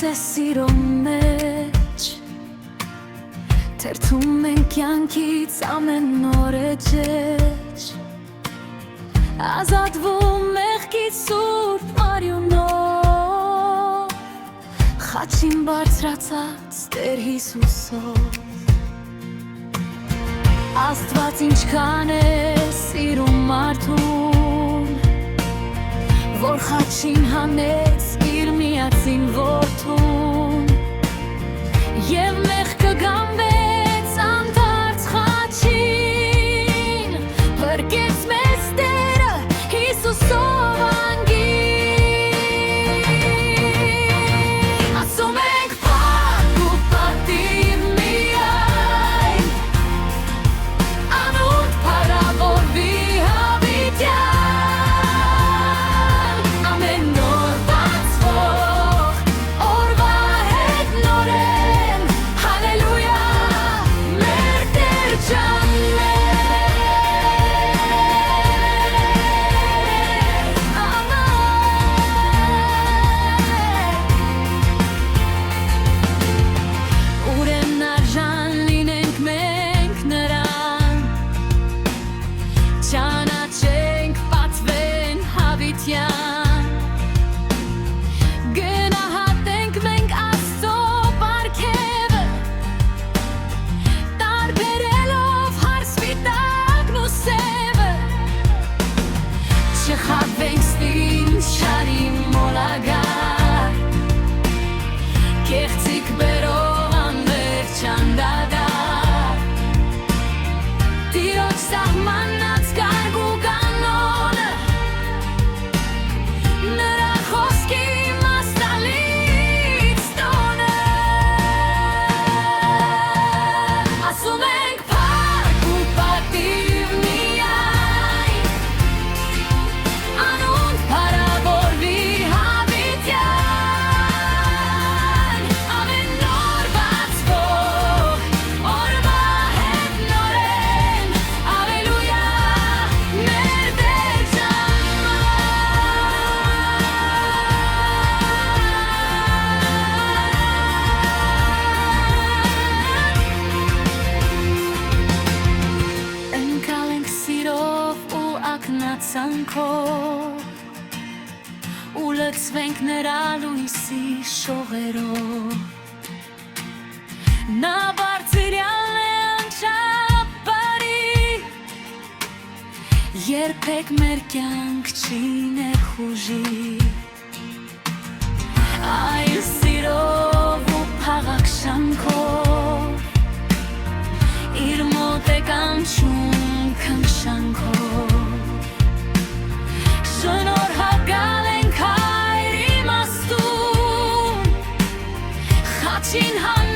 է սիրո մեջ, թերթում ենք կյանքից ամեն օր էջ, ազատվում մեղքից սուրբ արյունով, խաչին բարձրացած Տեր Հիսուսով։ Աստված ինչքան է սիրում մարդուն, որ խաչին հանեց իր միածին որդուն, և մեղքը գանվեց անթարթ խաչին, փրկեց մեզ Տերը Հիսուսով անգին։ Ասում ենք փառք ու պատիվ միայն, անուտ փառավորվի հավիտյան, ամեն օր բացվող օրվա հետ նորեն, հալելույա, մեր Տեր ջանն է։ Ուրեմն արժան լինենք մենք նրան, ճանաչենք պատվեն հավիտյան, գնահատենք մենք Աստծո պարգևը, տարբերելով հարսպիտակն ու սևը, չխաբենք ստին չարի մոլագար, կեղծիք բերող անվերջ անդադար, Տիրոջ սահմանած կարգ ու կանոնը, նրա խոսքի մասնալից տոնը։ Ասում ենք փառք ու պատիվ միայն, անուտ փառավորվի հավիտյան, ամեն օր բացվող օրվա հետ նորեն, հալելույա, մեր Տեր ջանն է։ Ընկալ ենք սիրով ու ակնածանքով, ու լցվենք նրա լույսի շողերով, նա բարձրյալն է անչափարի, երբեք մեր կյանք չի ներխուժի, այլ սիրով ու փաղակ շանքով, իր մոտ է կանչում քնքշանքով, շնորհակալ ենք Հայր իմաստուն, խաչին հանած